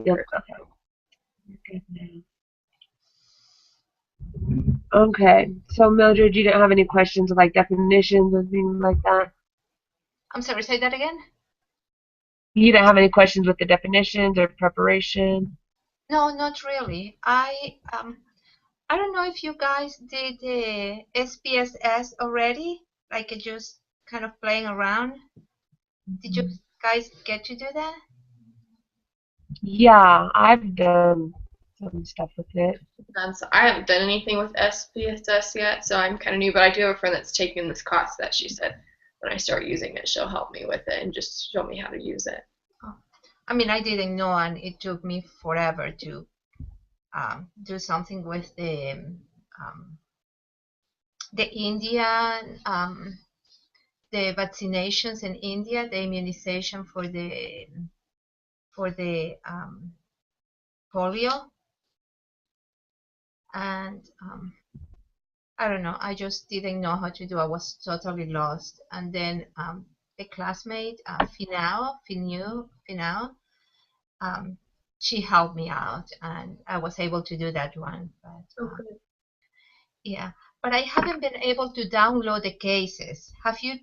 Yep. Okay. Okay. So Mildred, you didn't have any questions of like definitions or things like that? I'm sorry, say that again? You didn't have any questions with the definitions or preparation? No, not really. I don't know if you guys did the SPSS already, like just kind of playing around. Did you guys get to do that? Yeah, I've done some stuff with it. So I haven't done anything with SPSS yet, so I'm kind of new. But I do have a friend that's taking this class that she said when I start using it, she'll help me with it and just show me how to use it. Oh, I mean, I didn't know, and it took me forever to do something with the Indian the vaccinations in India, the immunization for the polio, and I don't know. I just didn't know how to do. I was totally lost. And then the classmate, Finau, um, she helped me out, and I was able to do that one. But Okay. yeah, but I haven't been able to download the cases. Have you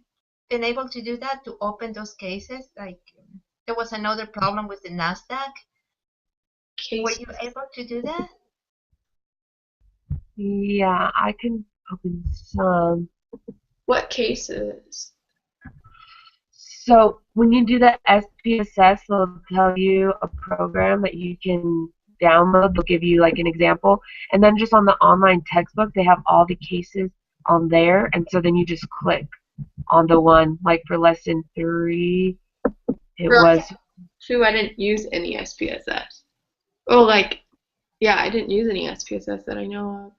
been able to do that to open those cases? Like there was another problem with the Nasdaq. Were Case. you able to do that? Yeah, I can open some. What cases? So when you do the SPSS, they'll tell you a program that you can download. They'll give you like an example. And then just on the online textbook, they have all the cases on there. And so then you just click on the one, like for lesson 3, it For was, lesson 2, I didn't use any SPSS. Oh, like, yeah, I didn't use any SPSS that I know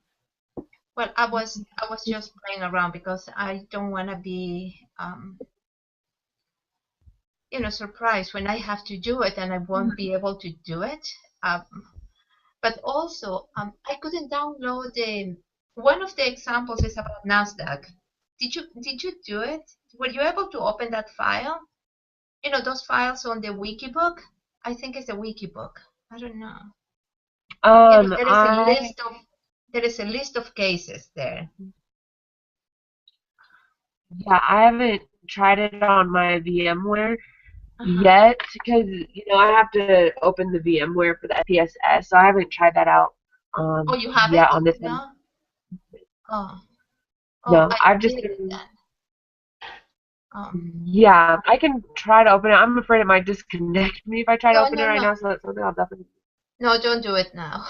Well, I was just playing around because I don't want to be surprised when I have to do it and I won't be able to do it. Um, but also, I couldn't download the one of the examples is about Nasdaq. Did you do it? Were you able to open that file? Those files on the Wikibook. I think it's a Wikibook. I don't know. There is a I, list of cases there. yeah, I haven't tried it on my VMware Uh-huh. yet because, I have to open the VMware for the SPSS, so I haven't tried that out Oh, you yet haven't? on this one. No? Oh, oh, No, I I've just did it been, then. Um, yeah, I can try to open it. I'm afraid it might disconnect me if I try to no, open it no, right no. now, so that's something I'll definitely. No, don't do it now.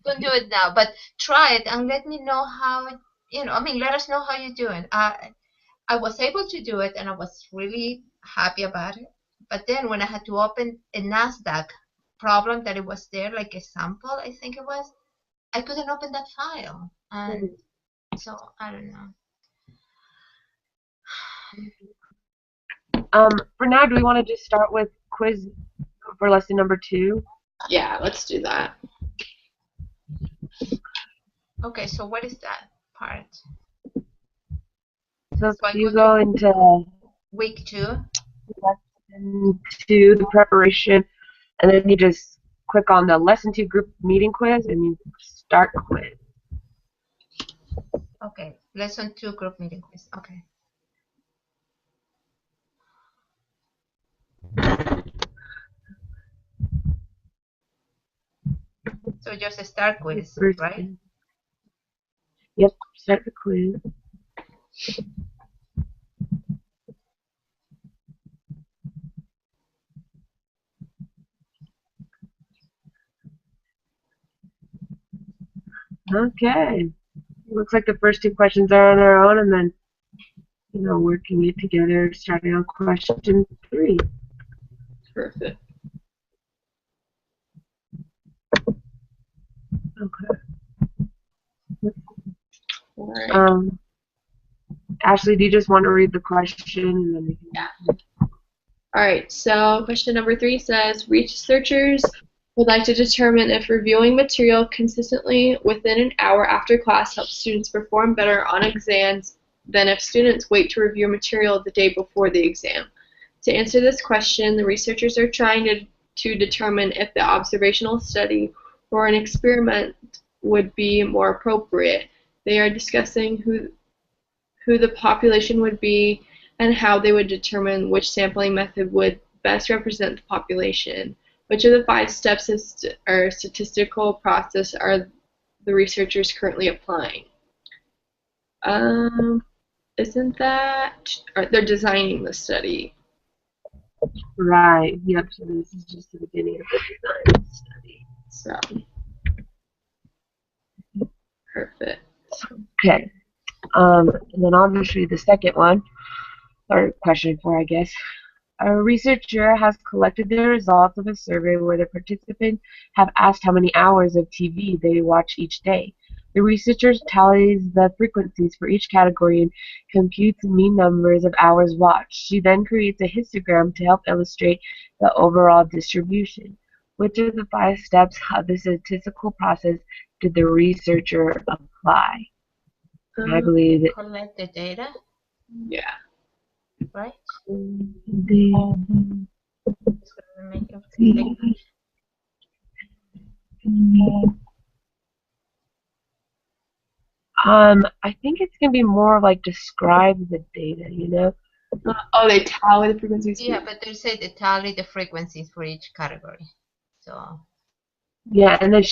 Don't do it now, but try it and let me know I mean, let us know how you're doing. I was able to do it and I was really happy about it. But then when I had to open a NASDAQ problem that it was there, like a sample, I think it was, I couldn't open that file. And so I don't know. For now, do we want to just start with quiz for lesson number 2? Yeah, let's do that. Okay, so what is that part? So if So I you go to go into week 2. lesson 2, the preparation, and then you just click on the lesson 2 group meeting quiz, and you start quiz. Okay, lesson 2 group meeting quiz. Okay. So just a start The quiz, first right? thing. Yep, start the quiz. Okay. Looks like the first 2 questions are on our own, and then, working it together, starting on question 3. Perfect. Okay. All right. Ashley, do you just want to read the question, and then we Yeah. can... All right. So question number 3 says researchers would like to determine if reviewing material consistently within an hour after class helps students perform better on exams than if students wait to review material the day before the exam. To answer this question, the researchers are trying to determine if the observational study or an experiment would be more appropriate. They are discussing who the population would be and how they would determine which sampling method would best represent the population. Which of the 5 steps or statistical process are the researchers currently applying? Isn't that, or they're designing the study? Right. Yep. So this is just the beginning of the design study. So, perfect. Okay. And then I'll just read the second one, or question 4, I guess. A researcher has collected the results of a survey where the participants have asked how many hours of TV they watch each day. The researcher tallies the frequencies for each category and computes mean numbers of hours watched. She then creates a histogram to help illustrate the overall distribution. Which of the 5 steps of the statistical process did the researcher apply? I believe it. Collect the data, Yeah. right? The, It's gonna make it I think it's gonna be more like describe the data, you know? Oh, they tally the frequencies. Yeah, but they say they tally the frequencies for each category. So Yeah, and then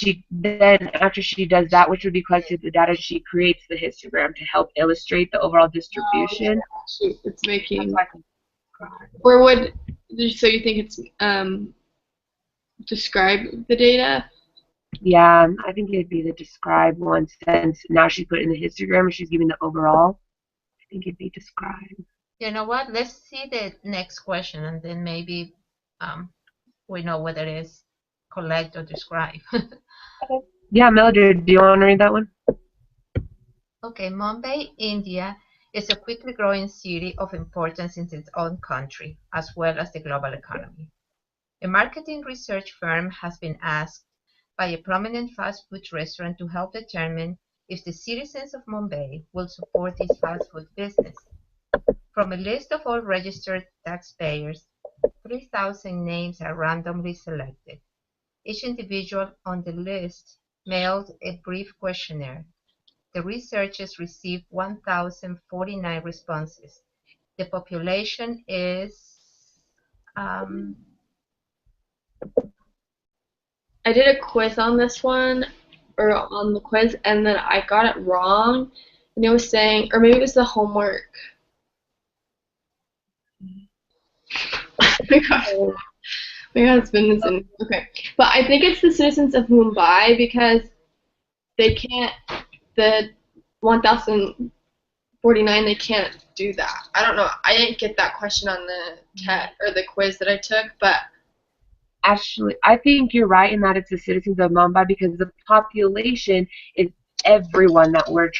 after she does that, which would be collected the data, she creates the histogram to help illustrate the overall distribution. Shoot, it's making. That's why Or would, so you think it's describe the data? yeah, I think it'd be the describe one since now she put it in the histogram and she's giving the overall. I think it'd be describe. you know what? Let's see the next question, and then maybe we know whether it's collect or describe. Yeah, Mildred, do you want to read that one? Okay, Mumbai, India is a quickly growing city of importance in its own country, as well as the global economy. A marketing research firm has been asked by a prominent fast food restaurant to help determine if the citizens of Mumbai will support this fast food business. From a list of all registered taxpayers, 3,000 names are randomly selected. Each individual on the list mailed a brief questionnaire. The researchers received 1,049 responses. The population is I did a quiz on this one, or on the quiz, and then I got it wrong, and it was saying, or maybe it was the homework. My husband is in. Okay, but I think it's the citizens of Mumbai because they can't. The 1,049, they can't do that. I don't know. I didn't get that question on the test or the quiz that I took, but Actually, I think you're right in that it's the citizens of Mumbai because the population is everyone that we're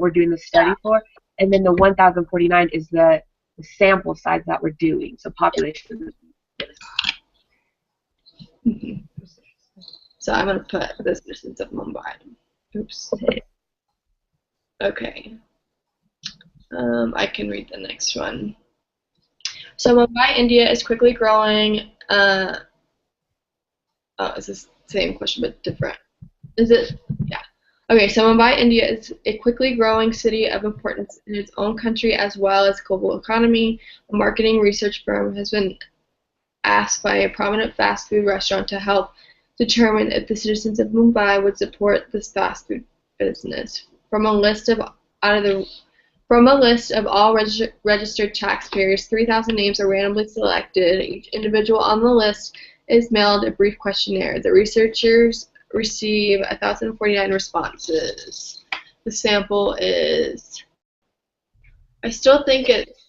doing the study for, and then the 1,049 is the sample size that we're doing. So population. So I'm gonna put the citizens of Mumbai. Oops. Okay. I can read the next one. So Mumbai, India is quickly growing. It's the same question but different. Is it? Yeah. Okay, so Mumbai, India is a quickly growing city of importance in its own country as well as global economy. A marketing research firm has been asked by a prominent fast food restaurant to help determine if the citizens of Mumbai would support this fast food business. From a list of all registered taxpayers, 3,000 names are randomly selected. Each individual on the list is mailed a brief questionnaire. The researchers receive 1,049 responses. The sample is, I still think it's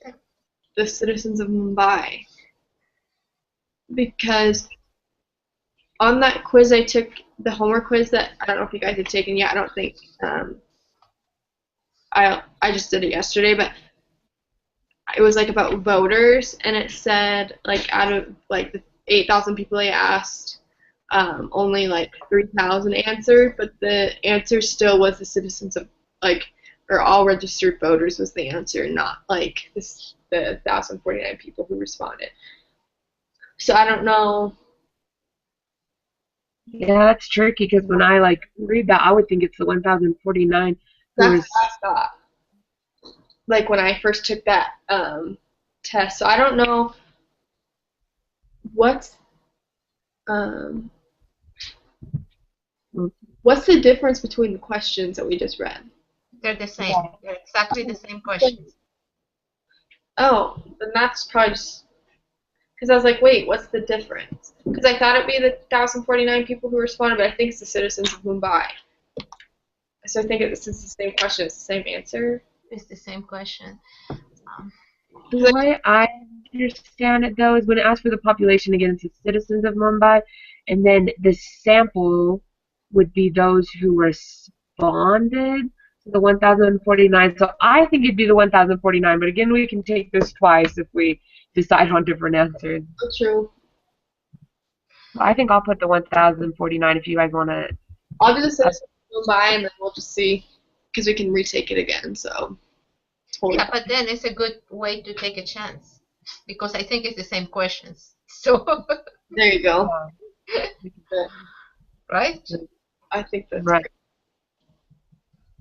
the citizens of Mumbai, because on that quiz I took, the homework quiz that I don't know if you guys have taken yet, I don't think, I just did it yesterday, but it was like about voters, and it said like out of like the 8,000 people I asked, only like 3,000 answered, but the answer still was the citizens of or all registered voters was the answer, not like the 1,049 people who responded. So I don't know Yeah, that's tricky because when I like read that, I would think it's the 1,049 who That's was. what I thought. Like when I first took that test. So I don't know what's um, what's the difference between the questions that we just read. They're the same. They're exactly the same questions. Oh, then that's probably just because I was like, wait, what's the difference? Because I thought it'd be the 1,049 people who responded, but I think it's the citizens of Mumbai. So I think it's the same question, it's the same answer. It's the same question. The way I understand it, though, is when it asks for the population again, it's the citizens of Mumbai, and then the sample would be those who responded to the 1,049. So I think it'd be the 1,049, but again, we can take this twice if we decide on different answers. That's true. I think I'll put the 1,049 if you guys want to. I'll do the citizens of Mumbai, and then we'll just see, because we can retake it again. So. Totally. Yeah, but then it's a good way to take a chance because I think it's the same questions. So there you go. Right? I think that's right.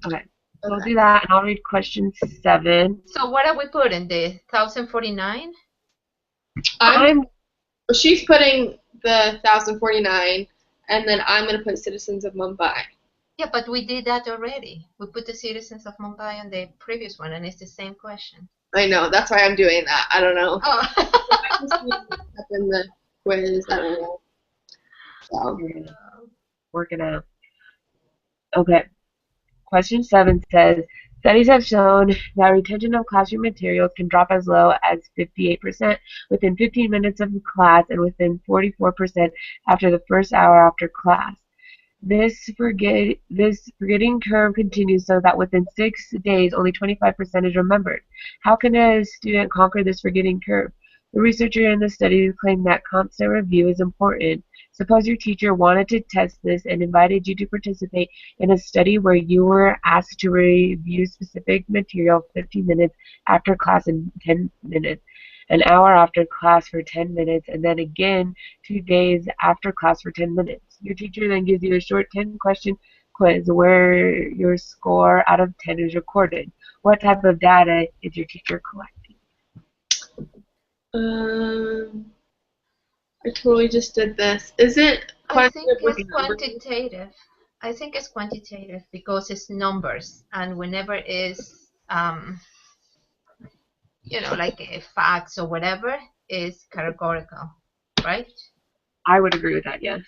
Okay. So we'll do that, and I'll read question 7. So what are we putting? The 1,049? She's putting the 1,049, and then I'm going to put citizens of Mumbai. Yeah, but we did that already. We put the citizens of Mumbai on the previous one, and it's the same question. I know. That's why I'm doing that. I don't know. Oh. Up in the quiz. I don't know. So. Working out. Okay. Question 7 says, studies have shown that retention of classroom materials can drop as low as 58% within 15 minutes of class and within 44% after the first hour after class. This forgetting curve continues so that within 6 days, only 25% is remembered. How can a student conquer this forgetting curve? The researcher in the study claimed that constant review is important. Suppose your teacher wanted to test this and invited you to participate in a study where you were asked to review specific material 15 minutes after class and 10 minutes, an hour after class for 10 minutes, and then again 2 days after class for 10 minutes. Your teacher then gives you a short 10-question quiz where your score out of 10 is recorded. What type of data is your teacher collecting? I totally just did this. Is it quantitative? I think it's quantitative. I think it's quantitative because it's numbers, and whenever it's like facts or whatever, is categorical, right? I would agree with that. Yes.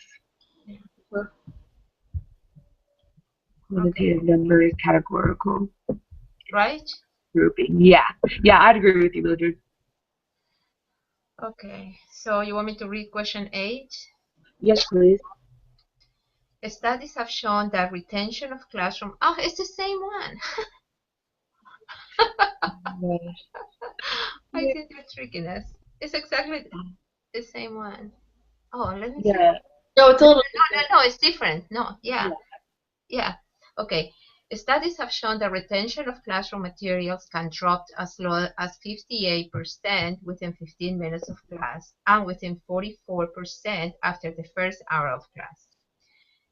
Quantitative number is categorical. Right. Grouping. Yeah. I'd agree with you, Mildred. Okay, so you want me to read question 8? Yes, please. Studies have shown that retention of classroom... Oh, it's the same one. I see your trickiness. It's exactly the same one. Oh, let me see. No, it's a little No, it's different. No, yeah. Okay. Studies have shown that retention of classroom materials can drop as low as 58% within 15 minutes of class and within 44% after the first hour of class.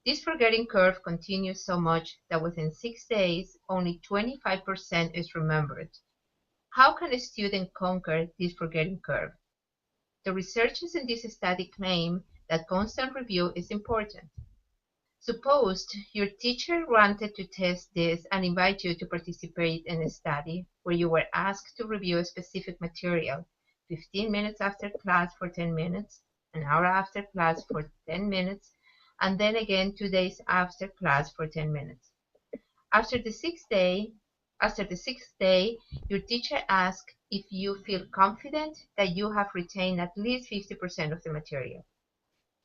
This forgetting curve continues so much that within 6 days, only 25% is remembered. How can a student conquer this forgetting curve? The researchers in this study claim that constant review is important. Suppose your teacher wanted to test this and invite you to participate in a study where you were asked to review a specific material 15 minutes after class for 10 minutes, an hour after class for 10 minutes, and then again 2 days after class for 10 minutes. After the sixth day, your teacher asks if you feel confident that you have retained at least 50% of the material.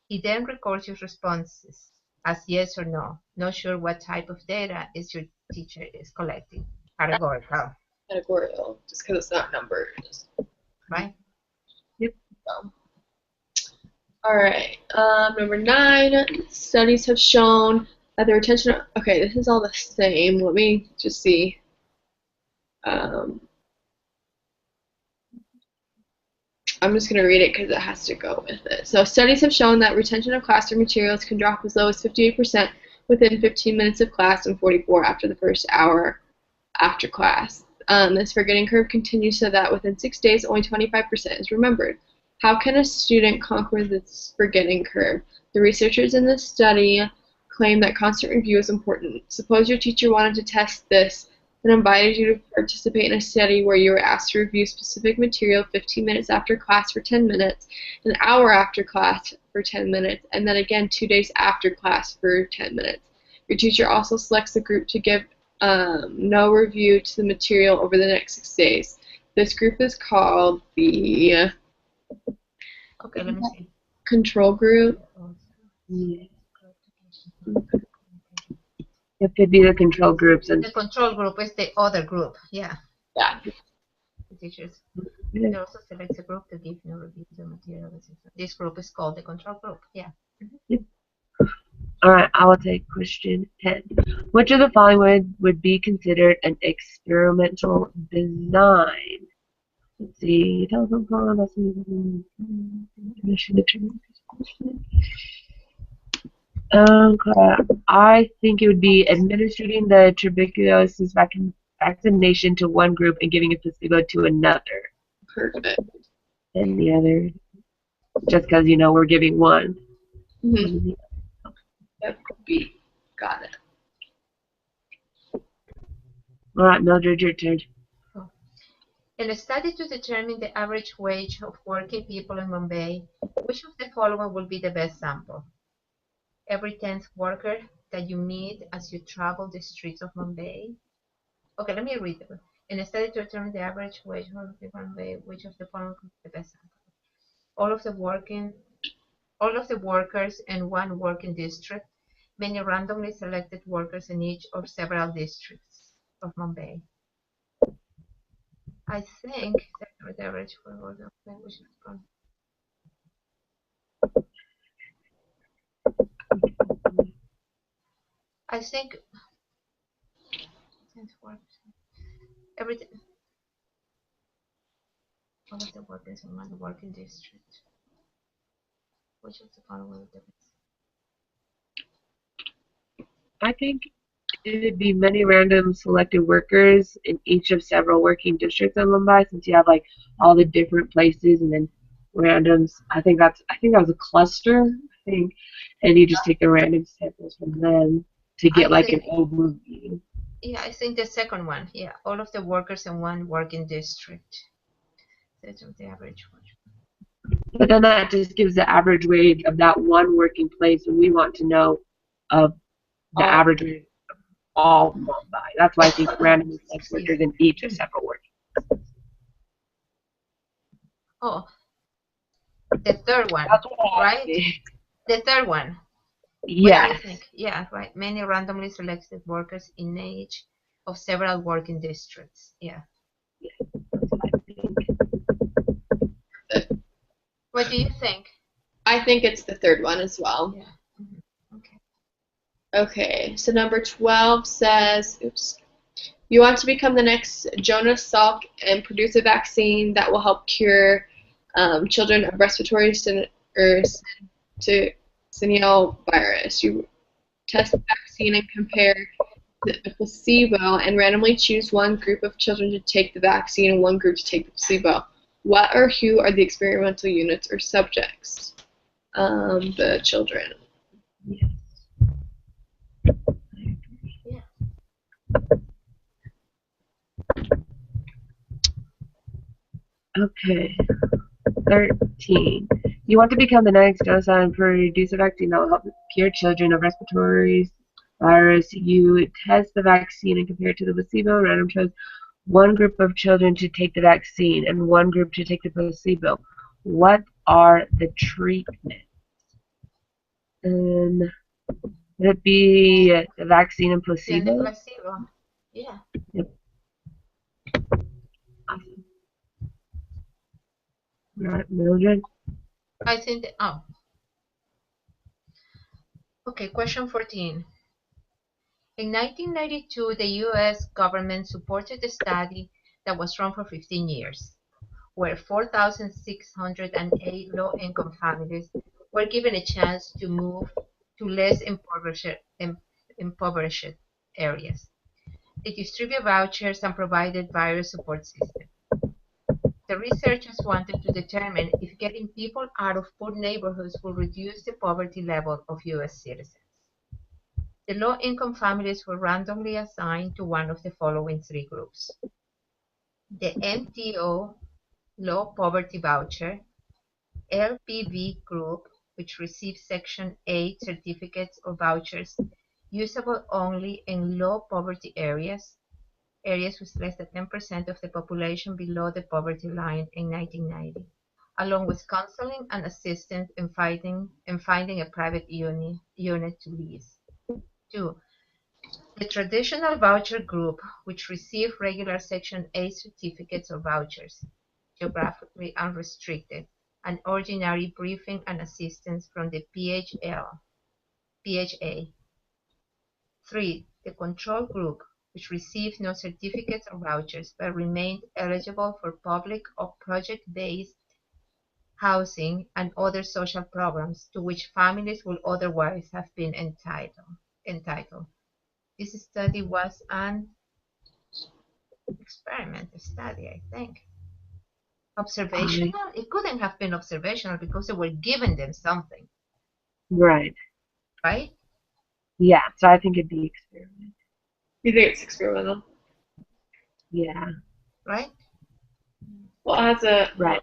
He then records your responses as yes or no. Not sure what type of data is your teacher is collecting. Categorical. Categorical, just because it's not numbered. Right? Yep. All right. Number 9, studies have shown that the retention of, okay, this is all the same. Let me just see. I'm just going to read it because it has to go with it. So studies have shown that retention of classroom materials can drop as low as 58% within 15 minutes of class and 44 after the first hour after class. This forgetting curve continues so that within 6 days, only 25% is remembered. How can a student conquer this forgetting curve? The researchers in this study claim that constant review is important. Suppose your teacher wanted to test this and invited you to participate in a study where you were asked to review specific material 15 minutes after class for 10 minutes, an hour after class for 10 minutes, and then again 2 days after class for 10 minutes. Your teacher also selects a group to give no review to the material over the next 6 days. This group is called the Okay, let me see. control group. Yeah. It could be the control groups and The control group is the other group. Yeah. Yeah. The teachers. They also select a group to give no review to the material. This group is called the control group. Yeah. All right, I will take question 10. Which of the following would be considered an experimental design? Let's see. Telephone call. Let's see. I think it would be administering the tuberculosis vaccination to one group and giving a placebo to another. Perfect. And the other, just because, we're giving one. Mm-hmm. That could be. Got it. All right, Mildred, your turn. In a study to determine the average wage of working people in Mumbai, which of the following will be the best sample? Every 10th worker that you meet as you travel the streets of Mumbai. Okay, let me read it. In a study to determine the average wage of working people in Mumbai, which of the following will be the best sample? All of the workers in one working district, many randomly selected workers in each or several districts of Mumbai. I think that the average for all the language is gone. I think everything. All of the workers in one working district. Which of the following difference? I think it would be many random selected workers in each of several working districts in Mumbai, since you have like all the different places and then randoms. I think that was a cluster. I think, and you just take the random samples from them to get an overview. Yeah, I think the second one. Yeah, all of the workers in one working district. That's the average wage. But then that just gives the average wage of that one working place, and we want to know of the average wage of all Mumbai. That's why I think randomly selected workers in each of several working places. Oh, the third one, right? The third one. Yeah. What do you think? Yeah, right. Many randomly selected workers in each of several working districts. Yeah. What do you think? I think it's the third one as well. Yeah. Mm-hmm. Okay. Okay, so number 12 says, oops, you want to become the next Jonas Salk and produce a vaccine that will help cure children of respiratory syncytial virus. You test the vaccine and compare the placebo and randomly choose one group of children to take the vaccine and one group to take the placebo. What or who are the experimental units or subjects? The children. Yes. Yeah. Okay. 13. You want to become the next dose and produce a vaccine that will help cure children of respiratory virus. You test the vaccine and compare it to the placebo. Random chose one group of children to take the vaccine and one group to take the placebo. What are the treatments? Would it be the vaccine and placebo? Yeah, the placebo. Yeah. Yep. Awesome. All right, Mildred. I think okay, question 14. In 1992, the U.S. government supported a study that was run for 15 years. where 4,608 low-income families were given a chance to move to less impoverished areas. They distributed vouchers and provided various support systems. The researchers wanted to determine if getting people out of poor neighborhoods will reduce the poverty level of U.S. citizens. The low-income families were randomly assigned to one of the following three groups: the MTO Low Poverty Voucher, LPV group, which received Section 8 certificates or vouchers usable only in low poverty areas with less than 10% of the population below the poverty line in 1990, along with counseling and assistance in finding a private unit to lease. 2. The traditional voucher group, which received regular Section 8 certificates or vouchers, geographically unrestricted, and ordinary briefing and assistance from the PHA. 3. The control group, which received no certificates or vouchers but remained eligible for public or project-based housing and other social programs to which families would otherwise have been entitled. This study was an experimental study, I think. Observational? It couldn't have been observational because they were giving them something. Right. Right? Yeah, so I think it'd be experimental. You think it's experimental? Yeah. Right? Well, it has a... Right.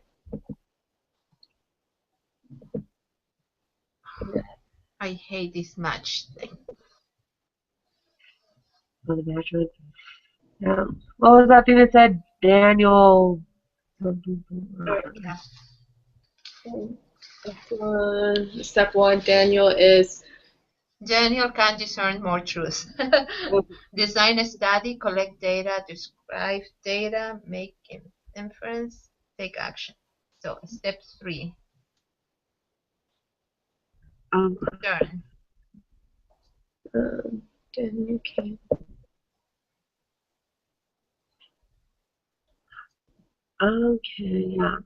I hate this match thing. For the measurement. Yeah. What was that thing that said Daniel? Yeah. Step 1, Daniel is... Daniel can discern more truth. Design a study, collect data, describe data, make inference, take action. So step 3. Turn. Daniel can... Okay, yeah.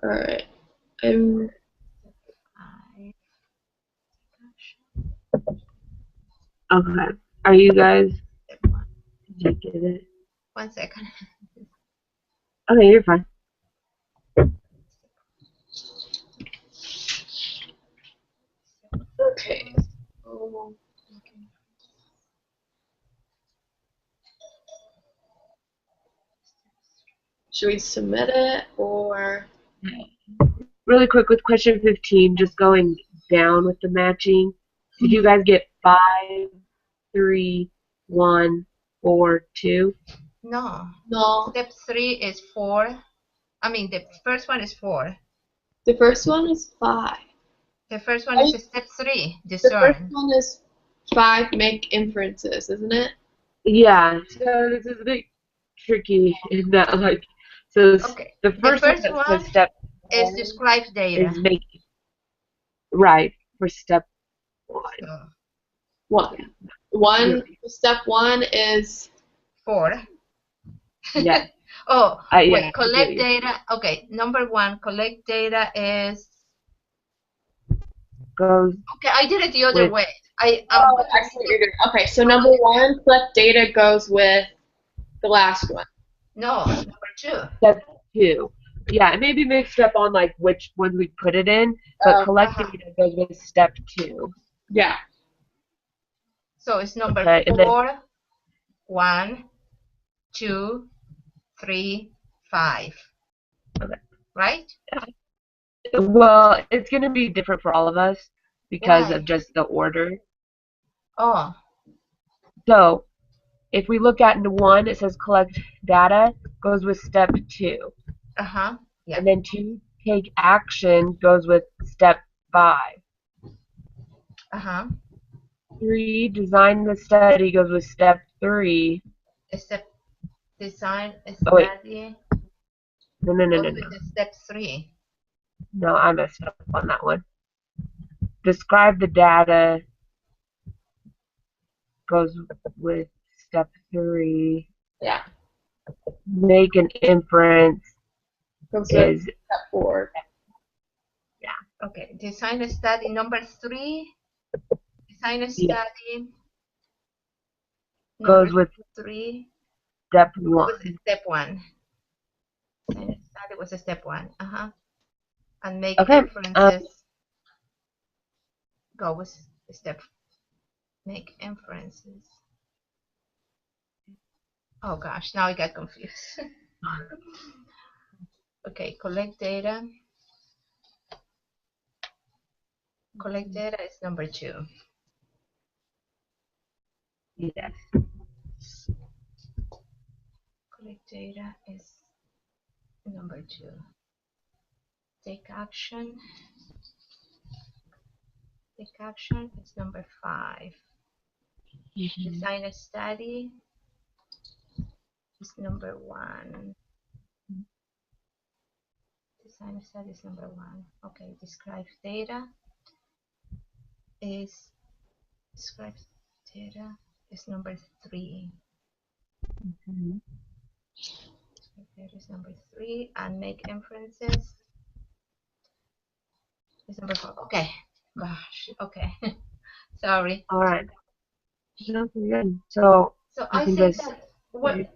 Alright. Okay. Are you guys? Did you get it? 1 second. Okay, you're fine. Okay. Should we submit it or? Really quick with question 15, just going down with the matching. Did you guys get 5, 3, 1, 4, 2? No. No. Step 3 is 4. I mean, the first one is 4. The first one is 5. The first one is step 3, discern. The first one is 5, make inferences, isn't it? Yeah. So this is a bit tricky in that, like, so okay. the first one says step is describe data. Is make right for step 1. Step 1 is 4. Yeah. Oh, yeah, wait, collect data. Okay, number 1, collect data is goes. Okay, I did it the other way. I see what you're doing. Okay, so number 1, collect data goes with the last one. No, number 2. Step 2. Yeah, it may be mixed up on like which one we put it in, but collect data goes with step 2. Yeah. So it's number 4, 1, 2, 3, 5. Okay. Right? Yeah. Well, it's going to be different for all of us because of just the order. Oh. So, if we look at 1, it says collect data, goes with step 2. Uh-huh. Yeah. And then 2, take action, goes with step 5. Uh-huh. 3, design the study, goes with step 3. Design a study. No. No. Step 3. No, I messed up on that one. Describe the data goes with step 3. Yeah. Make an inference Goes with is step 4. Okay, design a study. Number 3, design a yeah, study. goes Number with 3 step was 1. step 1. Design a study was a step 1. And make Okay. inferences. Go with step. Make inferences. Oh gosh, now I got confused. Okay, collect data. Collect data is number 2. Yes. Collect data is number 2. Take action. Take action is number 5. Design a study is number 1. Design a study is number 1. Okay, describe data is number 3. Mhm. Data is number 3, and make inferences is number 4. Okay, gosh, okay. Sorry. All right. No, you're good. So So you I can think just that we're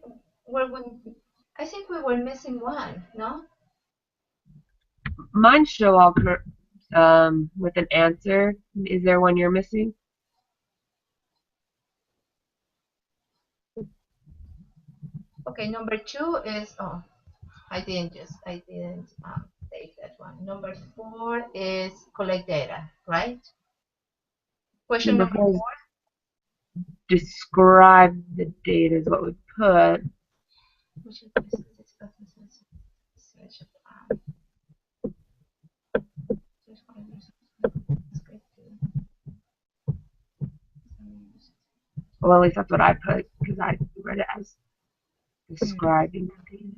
I think we were missing one, no? mine show all with an answer. Is there one you're missing? Okay, number 2 is I didn't take that one. Number 4 is collect data, right? Question Number number 4 is 4. describe the data is what we put. Which is search Well, at least that's what I put because I read it as describing the data.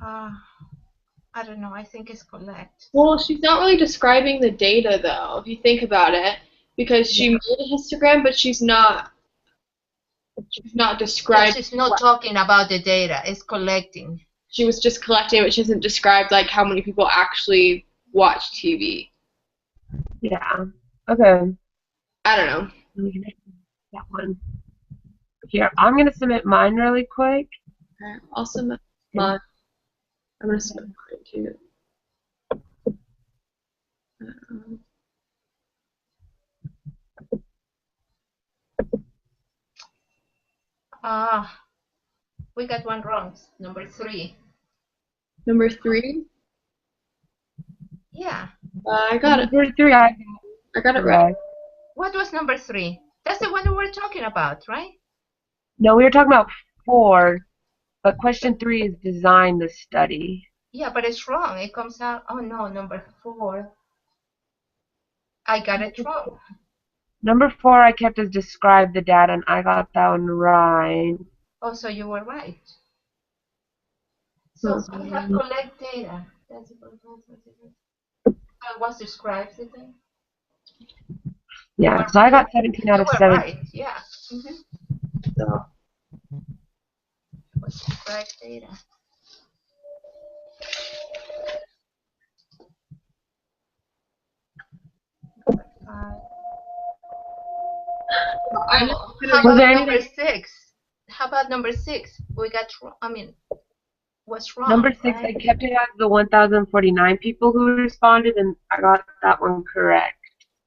I don't know. I think it's collect. Well, she's not really describing the data, though, if you think about it, because she made a histogram, but she's not Yeah, describing. she's not talking about the data. It's collecting. She was just collecting, but she hasn't described like how many people actually watch TV. Yeah. Okay. I don't know. We can that one. Here, I'm gonna submit mine really quick. Okay, I'll submit mine. I'm gonna submit mine too. We got one wrong. Number 3. Number 3. Yeah. I got it. Number 3, I got it right. What was number 3? That's the one we were talking about, right? No, we were talking about 4, but question 3 is design the study. Yeah, but it's wrong. It comes out. Oh no, number 4. I got it wrong. Number 4 I kept as describe the data, and I got that one right. Oh, so you were right. So we have collect data. That's what describes the thing. Yeah, so I got 17 out of 17. Right. Yeah. So. What's describe data? How about number 6? How about number 6? We got wrong. I mean, what's wrong? Number 6, right? I kept it as the 1,049 people who responded, and I got that one correct.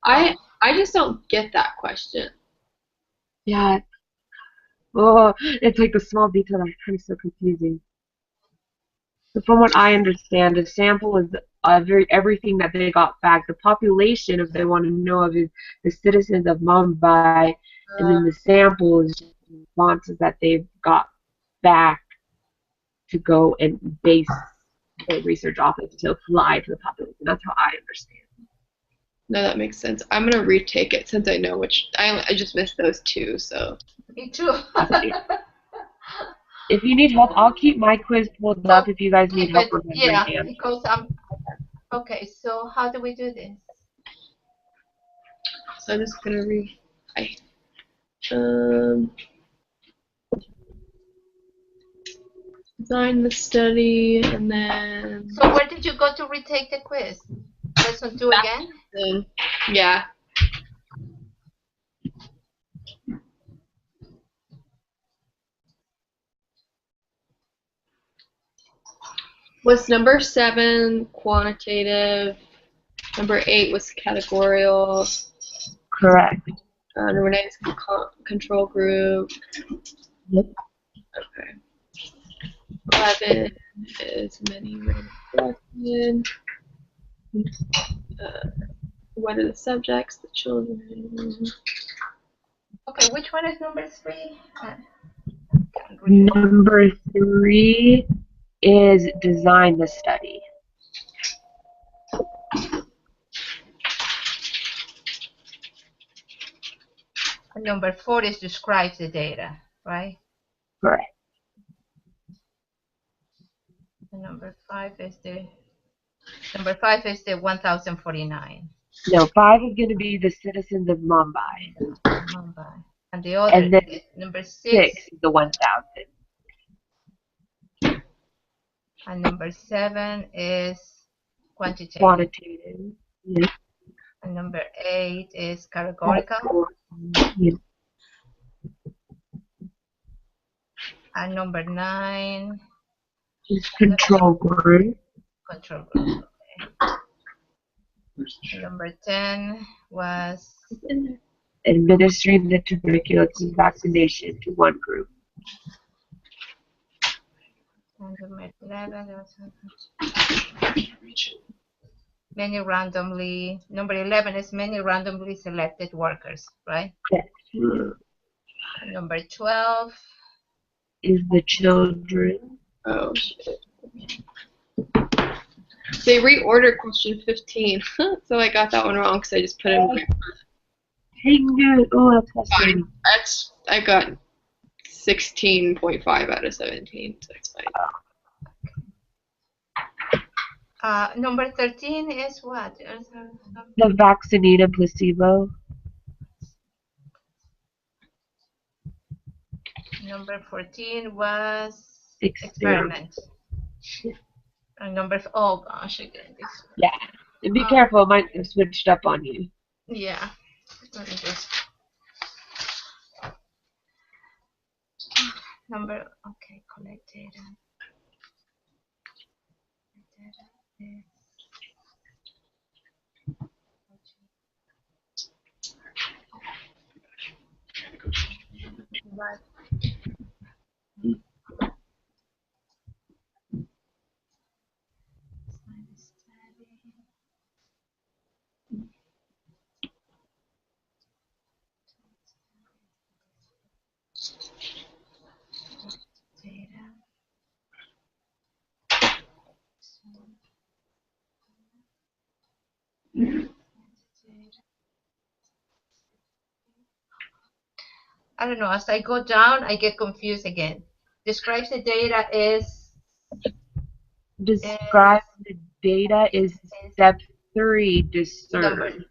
I just don't get that question. Yeah. Oh, it's like the small detail that kind of so confusing. So from what I understand, the sample is everything that they got back. The population, if they want to know of, is the citizens of Mumbai, and then the sample is just responses that they've got back to go and base their research off of to apply to the population. That's how I understand. No, that makes sense. I'm gonna retake it since I know which. I just missed those two, so. Me too. If you need help, I'll keep my quiz pulled up if you guys need Keep help it, remembering yeah, the answer. because I'm okay. So how do we do this? So I'm just gonna um, design the study, and then. So where did you go to retake the quiz? Lesson 2 again? Yeah. Was number 7 quantitative? Number 8 was categorical. Correct. Number 9 is control group. Yep. Okay. 11 is many random selection. What are the subjects? The children. Okay, which one is number 3? Number 3 is design the study. And number 4 is describe the data, right? Correct. And number 5 is the 1049. No, 5 is going to be the citizens of Mumbai. Mumbai. And the other, And then number 6 is the 1,000. and number 7 is quantitative. Quantitative. Yep. And number 8 is categorical. Yep. And number 9 is control group. Control group. Okay. And number 10 was Administering the tuberculosis vaccination to one group. and number 11 was many randomly. Number 11 is many randomly selected workers, right? Correct. And number 12 is the children. Oh shit. They reordered question 15, so I got that one wrong because I just put in. Dang it! Oh, that's frustrating. I got 16.5 out of 17, so it's fine. Number 13 is what? The vaccine and placebo. Number 14 was experiment. And number oh gosh, again this. Yeah, and be careful, it might have switched up on you. Yeah, let me just number. Okay, collect data. I don't know. As I go down, I get confused again. Describes the data is. Describe the data is step 3. Discern.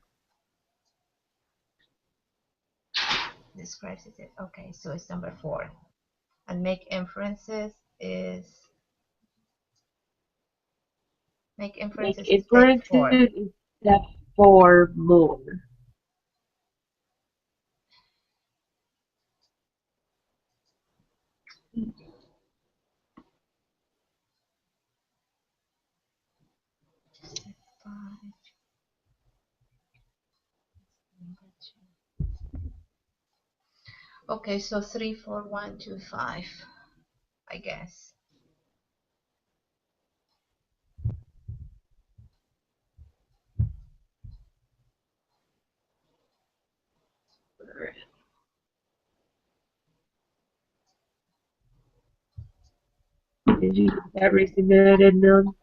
Describes it. Okay, so it's number 4. And make inferences is. Make inferences is step 4. Is step 4 more. Okay, so 3, 4, 1, 2, 5, I guess. Did you get that resubmitted, Mil?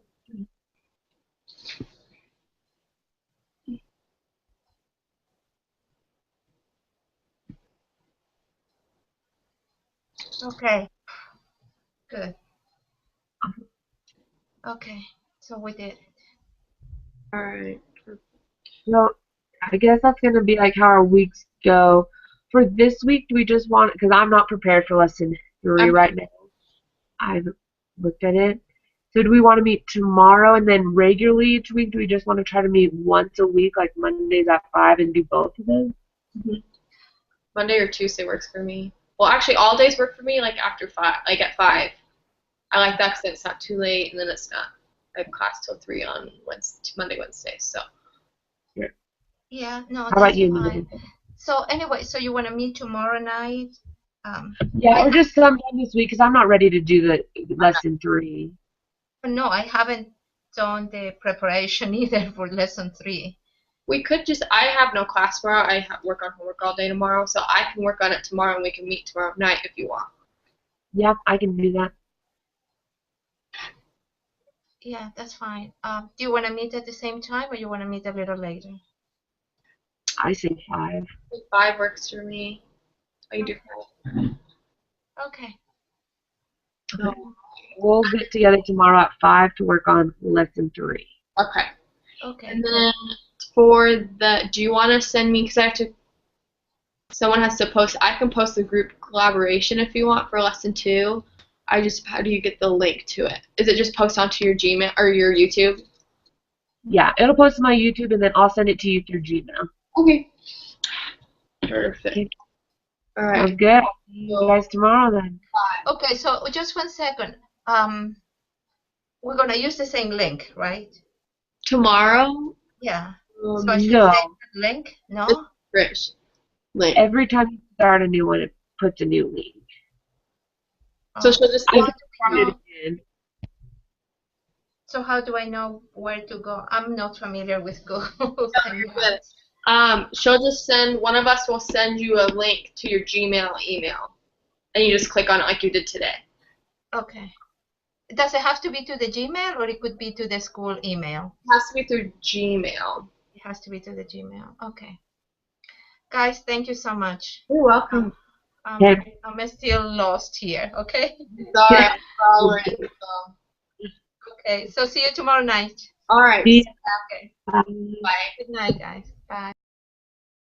Okay. Good. Okay. So we did. All right. So I guess that's gonna be like how our weeks go. For this week, do we just want? Because I'm not prepared for lesson 3 Um, right now. I've looked at it. So do we want to meet tomorrow and then regularly each week? Do we just want to try to meet once a week, like Mondays at 5, and do both of those? Monday or Tuesday works for me. Well, actually, all days work for me. Like after 5, like at 5. I like that because it's not too late, and then it's not. I have class till 3 on Monday, Wednesday. So. Yeah. No, How that's about you, fine. Nina? So anyway, so you want to meet tomorrow night? Yeah, I or just sometime this week because I'm not ready to do the lesson 3. no, I haven't done the preparation either for lesson 3. We could just. I have no class tomorrow. I work on homework all day tomorrow, so I can work on it tomorrow, and we can meet tomorrow night if you want. Yeah, I can do that. Yeah, that's fine. Do you want to meet at the same time or you want to meet a little later? I say 5. 5 works for me. Oh, you do 5. Okay. Okay. We'll get together tomorrow at 5 to work on lesson 3. Okay. Okay. And then for the, do you want to send me? Because I have to. Someone has to post. I can post the group collaboration if you want for lesson 2. How do you get the link to it? Is it just post onto your Gmail or your YouTube? Yeah, it'll post to my YouTube and then I'll send it to you through Gmail. Okay. Perfect. Okay. All right. Sounds good. I'll see you guys tomorrow then. Okay, so just 1 second. We're gonna use the same link, right? Tomorrow. Yeah. So I should No. send the link? No? Rich. Link. Every time you start a new one, it puts a new link. So she'll just. I can start it again. So how do I know where to go? I'm not familiar with Google. She'll just send. One of us will send you a link to your Gmail email, and you just click on it like you did today. Okay. Does it have to be to the Gmail or it could be to the school email? It has to be through Gmail. It has to be to the Gmail. Okay. Guys, thank you so much. You're welcome. I'm still lost here, okay? Sorry. Okay, so see you tomorrow night. All right. See ya. Okay. Bye. Bye. Good night, guys.